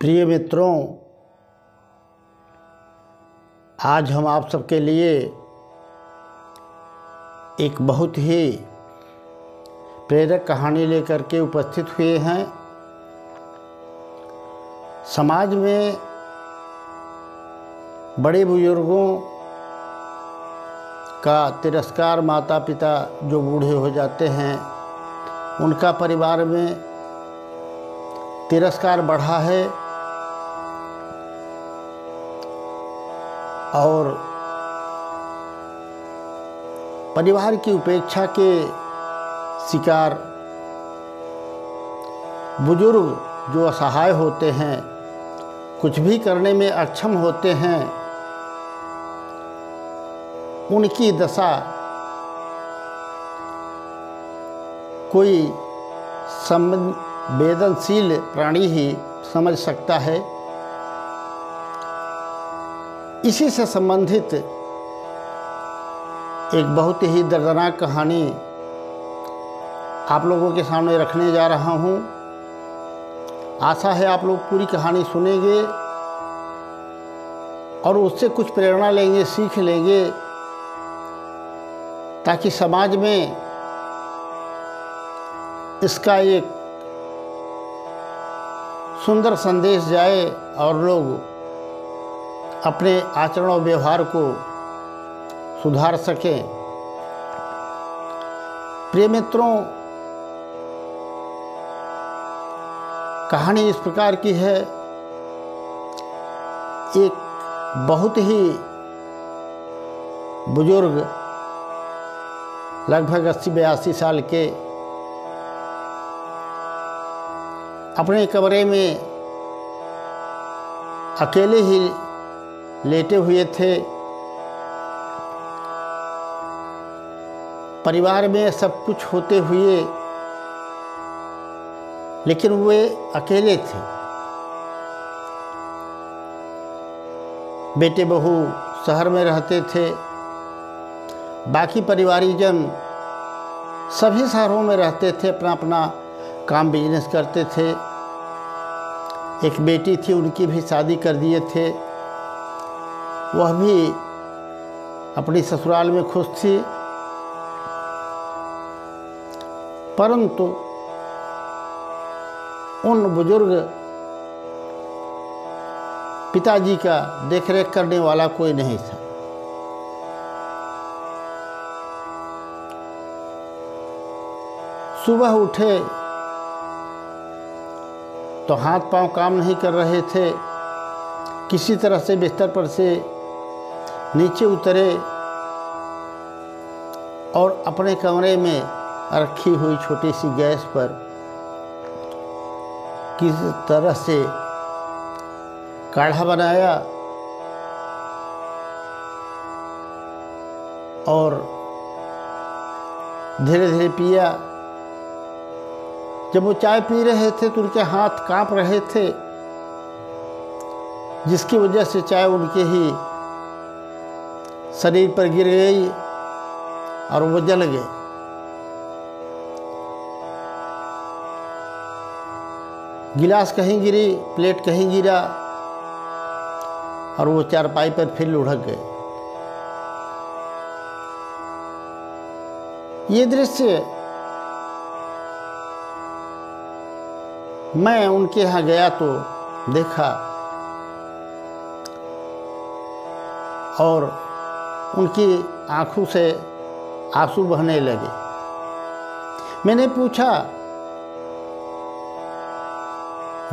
प्रिय मित्रों, आज हम आप सबके लिए एक बहुत ही प्रेरक कहानी लेकर के उपस्थित हुए हैं। समाज में बड़े बुजुर्गों का तिरस्कार, माता पिता जो बूढ़े हो जाते हैं उनका परिवार में तिरस्कार बढ़ा है और परिवार की उपेक्षा के शिकार बुजुर्ग जो असहाय होते हैं, कुछ भी करने में अक्षम होते हैं, उनकी दशा कोई संवेदनशील प्राणी ही समझ सकता है। इसी से संबंधित एक बहुत ही दर्दनाक कहानी आप लोगों के सामने रखने जा रहा हूँ। आशा है आप लोग पूरी कहानी सुनेंगे और उससे कुछ प्रेरणा लेंगे, सीख लेंगे, ताकि समाज में इसका एक सुंदर संदेश जाए और लोग अपने आचरण और व्यवहार को सुधार सकें। प्रिय मित्रों, कहानी इस प्रकार की है। एक बहुत ही बुजुर्ग, लगभग 80-82 साल के, अपने कमरे में अकेले ही लेटे हुए थे। परिवार में सब कुछ होते हुए लेकिन वे अकेले थे। बेटे बहू शहर में रहते थे, बाकी परिवारीजन सभी शहरों में रहते थे, अपना अपना काम बिजनेस करते थे। एक बेटी थी, उनकी भी शादी कर दिए थे। वह भी अपनी ससुराल में खुश थी, परंतु उन बुजुर्ग पिताजी का देखरेख करने वाला कोई नहीं था। सुबह उठे तो हाथ पांव काम नहीं कर रहे थे। किसी तरह से बिस्तर पर से नीचे उतरे और अपने कमरे में रखी हुई छोटी सी गैस पर किसी तरह से काढ़ा बनाया और धीरे धीरे पिया। जब वो चाय पी रहे थे तो उनके हाथ कांप रहे थे, जिसकी वजह से चाय उनके ही शरीर पर गिर गई और वो जल गए। गिलास कहीं गिरी, प्लेट कहीं गिरा और वो चारपाई पर फिर लुढ़क गए। ये दृश्य मैं उनके यहाँ गया तो देखा और उनकी आंखों से आंसू बहने लगे। मैंने पूछा,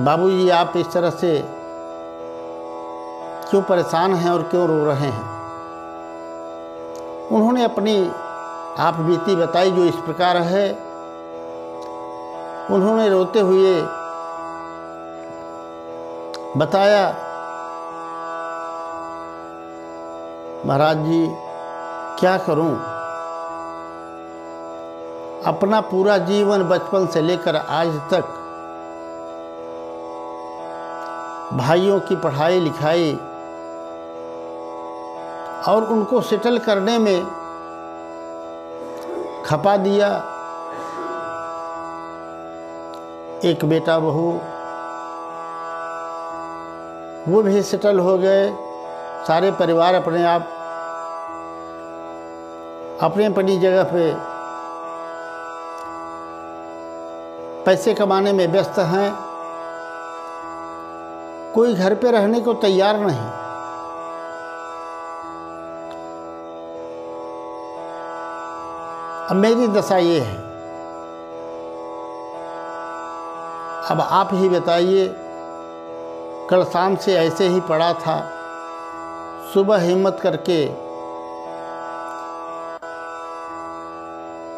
बाबूजी आप इस तरह से क्यों परेशान हैं और क्यों रो रहे हैं? उन्होंने अपनी आप बीती बताई जो इस प्रकार है। उन्होंने रोते हुए बताया, महाराज जी क्या करूं, अपना पूरा जीवन बचपन से लेकर आज तक भाइयों की पढ़ाई लिखाई और उनको सेटल करने में खपा दिया। एक बेटा बहू वो भी सेटल हो गए। सारे परिवार अपने आप अपनी अपनी जगह पे पैसे कमाने में व्यस्त हैं। कोई घर पे रहने को तैयार नहीं। अब मेरी दशा ये है। अब आप ही बताइए, कल शाम से ऐसे ही पड़ा था, सुबह हिम्मत करके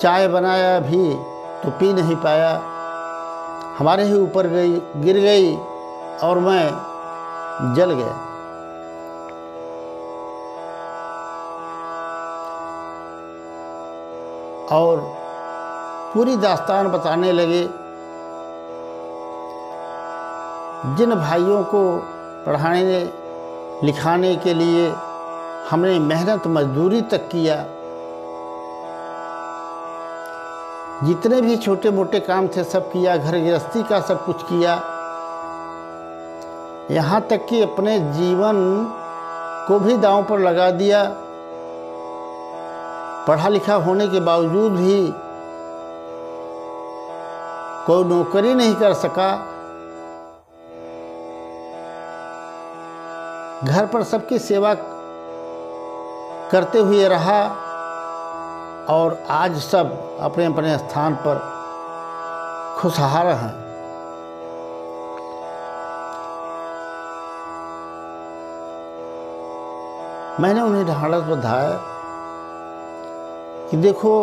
चाय बनाया भी तो पी नहीं पाया, हमारे ही ऊपर गिर गई और मैं जल गया। और पूरी दास्तान बताने लगे। जिन भाइयों को पढ़ाने लिखाने के लिए हमने मेहनत मजदूरी तक किया, जितने भी छोटे मोटे काम थे सब किया, घर गृहस्थी का सब कुछ किया, यहाँ तक कि अपने जीवन को भी दांव पर लगा दिया। पढ़ा लिखा होने के बावजूद भी कोई नौकरी नहीं कर सका। घर पर सबकी सेवा करते हुए रहा और आज सब अपने अपने स्थान पर खुशहाल हैं। मैंने उन्हें ढाढ़स बंधाया कि देखो,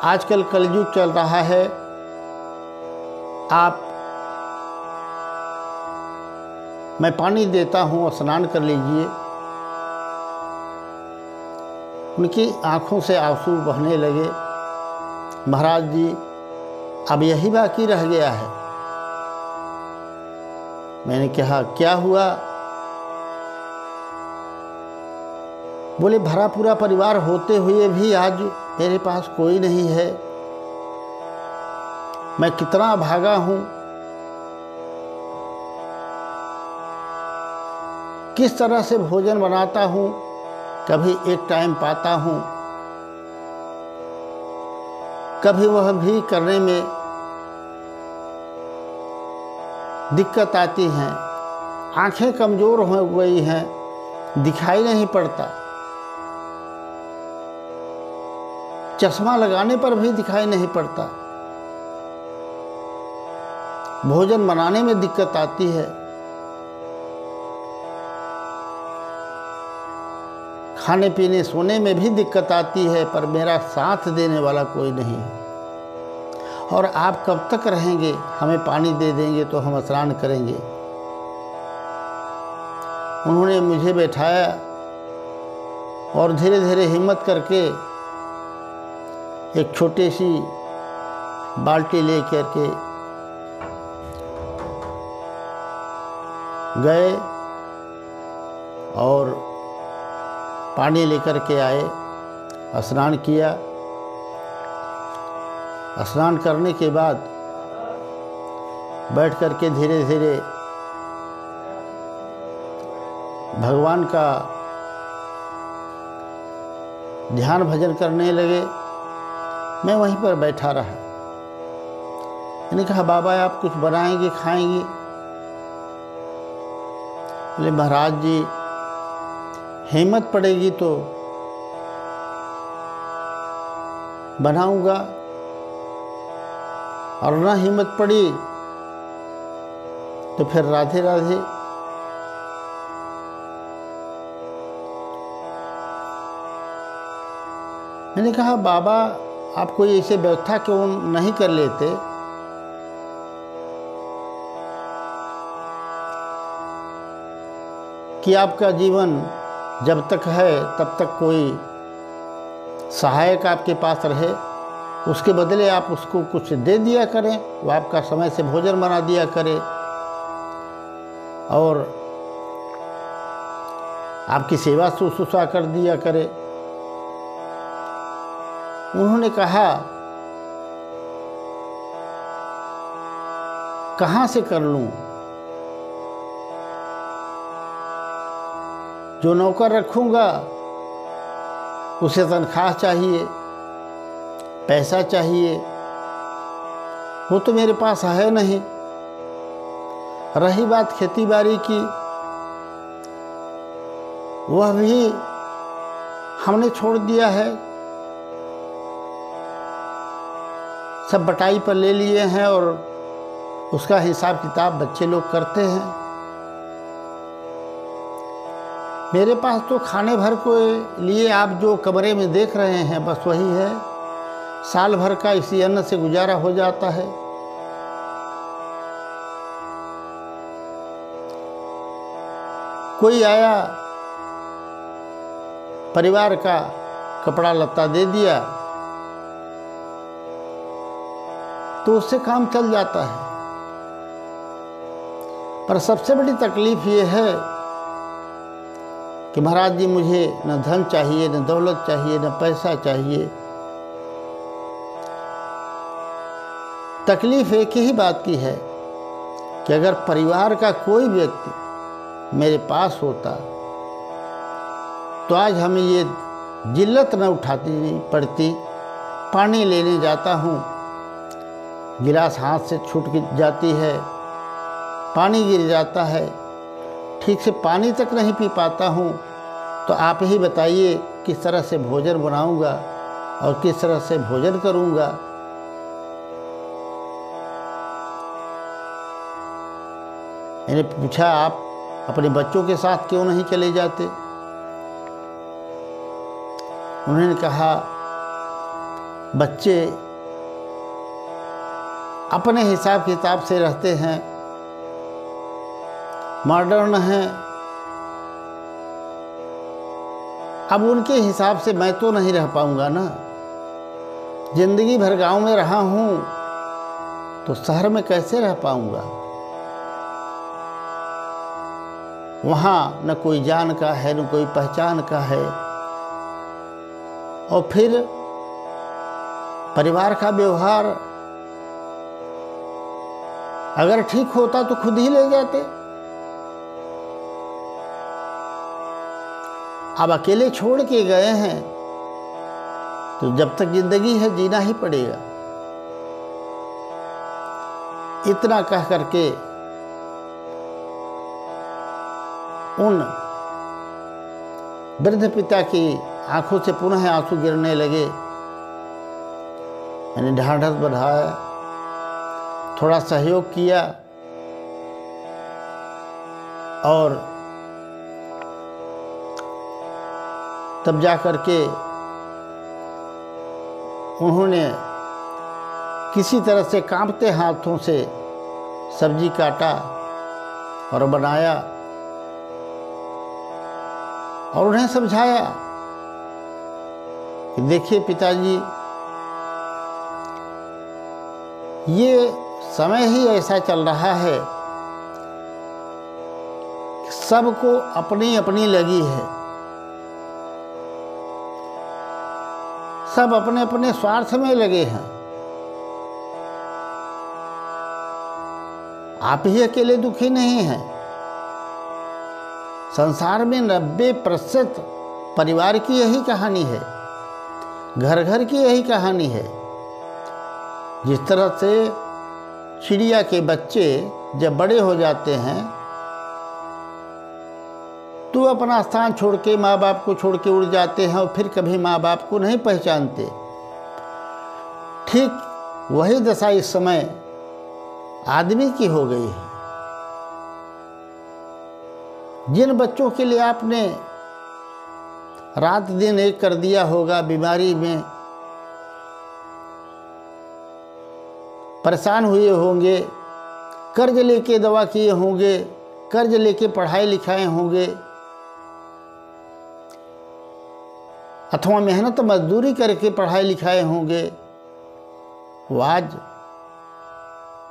आजकल कलयुग चल रहा है, मैं पानी देता हूँ, स्नान कर लीजिए। उनकी आंखों से आंसू बहने लगे। महाराज जी, अब यही बाकी रह गया है। मैंने कहा, क्या हुआ? बोले, भरा पूरा परिवार होते हुए भी आज मेरे पास कोई नहीं है। मैं कितना भागा हूँ, किस तरह से भोजन बनाता हूँ, कभी एक टाइम पाता हूँ, कभी वह भी करने में दिक्कत आती हैं। आंखें कमज़ोर हो गई हैं, दिखाई नहीं पड़ता। चश्मा लगाने पर भी दिखाई नहीं पड़ता। भोजन बनाने में दिक्कत आती है। खाने पीने सोने में भी दिक्कत आती है, पर मेरा साथ देने वाला कोई नहीं है। और आप कब तक रहेंगे? हमें पानी दे देंगे तो हम स्नान करेंगे। उन्होंने मुझे बैठाया और धीरे धीरे हिम्मत करके एक छोटी सी बाल्टी ले करके गए और पानी लेकर के आए। स्नान किया। स्नान करने के बाद बैठ करके धीरे धीरे भगवान का ध्यान भजन करने लगे। मैं वहीं पर बैठा रहा। मैंने कहा, बाबा आप कुछ बनाएंगे, खाएंगे? बोले, महाराज जी, हिम्मत पड़ेगी तो बनाऊंगा, और ना हिम्मत पड़ी तो फिर राधे राधे। मैंने कहा, बाबा आप कोई ऐसे व्यवस्था क्यों नहीं कर लेते? कि आपका जीवन जब तक है तब तक कोई सहायक आपके पास रहे, उसके बदले आप उसको कुछ दे दिया करें, वो आपका समय से भोजन बना दिया करे और आपकी सेवा शुश्रूषा कर दिया करे। उन्होंने कहा, कहाँ से कर लूँ? जो नौकर रखूँगा उसे तनख्वाह चाहिए, पैसा चाहिए, वो तो मेरे पास है नहीं। रही बात खेती बाड़ी की, वह भी हमने छोड़ दिया है। सब बटाई पर ले लिए हैं और उसका हिसाब किताब बच्चे लोग करते हैं। मेरे पास तो खाने भर को लिए आप जो कमरे में देख रहे हैं बस वही है। साल भर का इसी अन्न से गुजारा हो जाता है। कोई आया, परिवार का कपड़ा लत्ता दे दिया तो उससे काम चल जाता है। पर सबसे बड़ी तकलीफ ये है कि महाराज जी मुझे न धन चाहिए, न दौलत चाहिए, न पैसा चाहिए। तकलीफ एक ही बात की है कि अगर परिवार का कोई व्यक्ति मेरे पास होता तो आज हमें ये जिल्लत न उठानी पड़ती। पानी लेने जाता हूँ, गिलास हाथ से छूट जाती है, पानी गिर जाता है, ठीक से पानी तक नहीं पी पाता हूँ। तो आप ही बताइए किस तरह से भोजन बनाऊँगा और किस तरह से भोजन करूँगा। मैंने पूछा, आप अपने बच्चों के साथ क्यों नहीं चले जाते? उन्होंने कहा, बच्चे अपने हिसाब किताब से रहते हैं, मॉडर्न हैं। अब उनके हिसाब से मैं तो नहीं रह पाऊंगा ना। जिंदगी भर गांव में रहा हूं तो शहर में कैसे रह पाऊंगा? वहाँ न कोई जान का है, न कोई पहचान का है। और फिर परिवार का व्यवहार अगर ठीक होता तो खुद ही ले जाते। अब अकेले छोड़ के गए हैं तो जब तक जिंदगी है जीना ही पड़ेगा। इतना कह करके उन वृद्ध पिता की आंखों से पुनः आंसू गिरने लगे। मैंने ढाढ़स बढ़ाया, थोड़ा सहयोग किया और तब जा कर के उन्होंने किसी तरह से कांपते हाथों से सब्जी काटा और बनाया और उन्हें समझाया कि देखिए पिताजी, ये समय ही ऐसा चल रहा है, सबको अपनी अपनी लगी है, सब अपने अपने स्वार्थ में लगे हैं। आप ही अकेले दुखी नहीं हैं। संसार में 90% परिवार की यही कहानी है, घर घर की यही कहानी है। जिस तरह से चिड़िया के बच्चे जब बड़े हो जाते हैं तो अपना स्थान छोड़ के माँ बाप को छोड़ के उड़ जाते हैं और फिर कभी माँ बाप को नहीं पहचानते। ठीक वही दशा इस समय आदमी की हो गई है। जिन बच्चों के लिए आपने रात दिन एक कर दिया होगा, बीमारी में परेशान हुए होंगे, कर्ज लेके दवा किए होंगे, कर्ज लेके पढ़ाई लिखाए होंगे, अथवा मेहनत मजदूरी करके पढ़ाई लिखाए होंगे, वो आज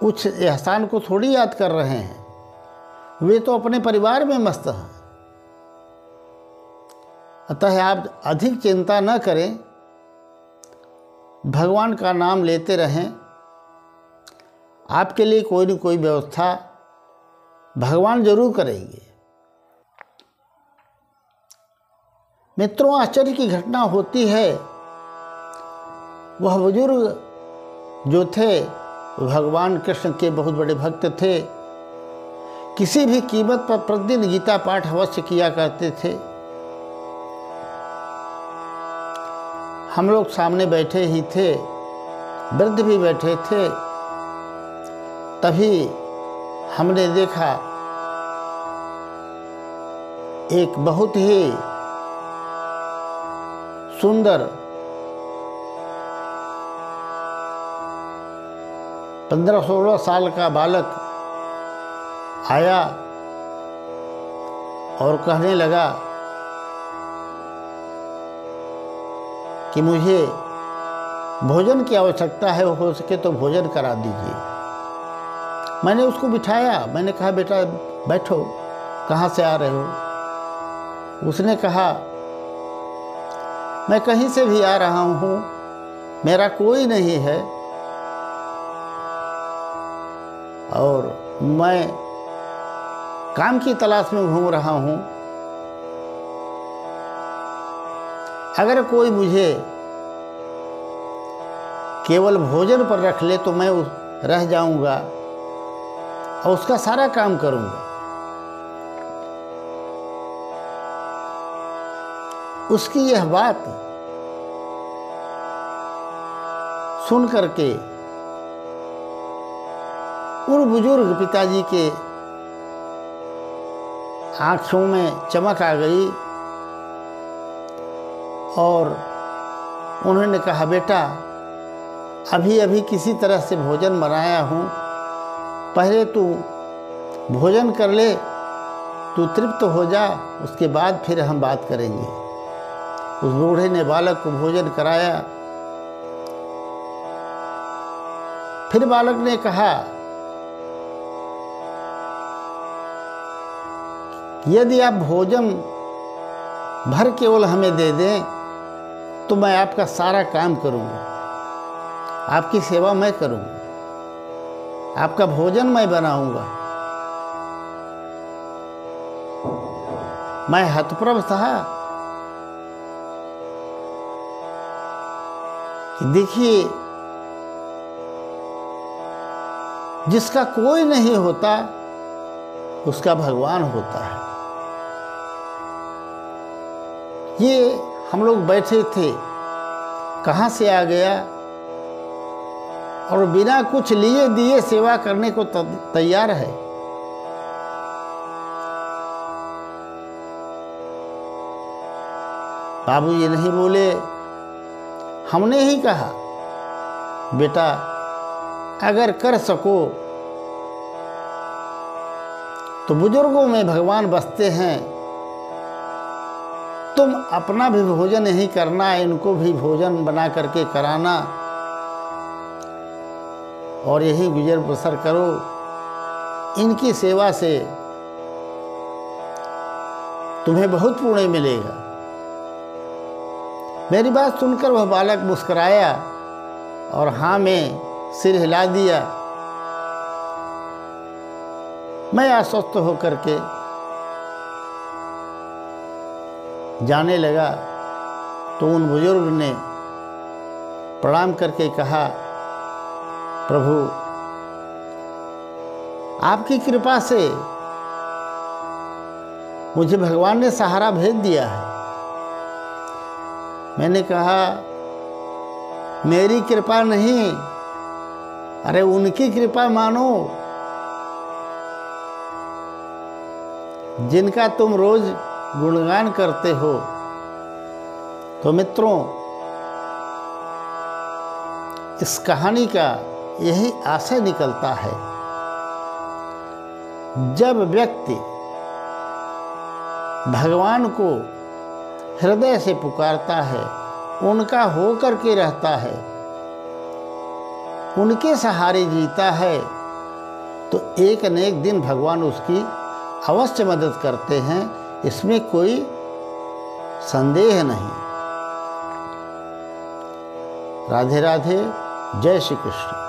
कुछ एहसान को थोड़ी याद कर रहे हैं। वे तो अपने परिवार में मस्त हैं। अतः आप अधिक चिंता न करें, भगवान का नाम लेते रहें। आपके लिए कोई न कोई व्यवस्था भगवान जरूर करेंगे। मित्रों, आश्चर्य की घटना होती है। वह बुजुर्ग जो थे भगवान कृष्ण के बहुत बड़े भक्त थे। किसी भी कीमत पर प्रतिदिन गीता पाठ अवश्य किया करते थे। हम लोग सामने बैठे ही थे, वृद्ध भी बैठे थे। तभी हमने देखा एक बहुत ही सुंदर 15-16 साल का बालक आया और कहने लगा कि मुझे भोजन की आवश्यकता है, हो सके तो भोजन करा दीजिए। मैंने उसको बिठाया, मैंने कहा बेटा बैठो, कहाँ से आ रहे हो? उसने कहा मैं कहीं से भी आ रहा हूँ, मेरा कोई नहीं है और मैं काम की तलाश में घूम रहा हूँ। अगर कोई मुझे केवल भोजन पर रख ले तो मैं रह जाऊंगा और उसका सारा काम करूंगा। उसकी यह बात सुन करके उन बुजुर्ग पिताजी के आँखों में चमक आ गई और उन्होंने कहा बेटा अभी अभी किसी तरह से भोजन बनाया हूँ, पहले तू भोजन कर ले, तू तृप्त हो जा, उसके बाद फिर हम बात करेंगे। उस बूढ़े ने बालक को भोजन कराया। फिर बालक ने कहा यदि आप भोजन भर केवल हमें दे दें तो मैं आपका सारा काम करूंगा, आपकी सेवा मैं करूंगा, आपका भोजन मैं बनाऊंगा। मैं हतप्रभ था कि देखिए जिसका कोई नहीं होता उसका भगवान होता है। ये हम लोग बैठे थे, कहाँ से आ गया और बिना कुछ लिए दिए सेवा करने को तैयार है। बाबू ये नहीं बोले, हमने ही कहा बेटा अगर कर सको तो बुजुर्गों में भगवान बसते हैं, तुम अपना भी भोजन नहीं करना, इनको भी भोजन बना करके कराना और यही गुजर बसर करो। इनकी सेवा से तुम्हें बहुत पुण्य मिलेगा। मेरी बात सुनकर वह बालक मुस्कुराया और हाँ में सिर हिला दिया। मैं आश्वस्त होकर के जाने लगा तो उन बुजुर्ग ने प्रणाम करके कहा प्रभु आपकी कृपा से मुझे भगवान ने सहारा भेज दिया है। मैंने कहा मेरी कृपा नहीं, अरे उनकी कृपा मानो जिनका तुम रोज गुणगान करते हो। तो मित्रों इस कहानी का यही आशय निकलता है, जब व्यक्ति भगवान को हृदय से पुकारता है, उनका होकर के रहता है, उनके सहारे जीता है, तो एक न एक दिन भगवान उसकी अवश्य मदद करते हैं, इसमें कोई संदेह नहीं। राधे राधे, जय श्री कृष्ण।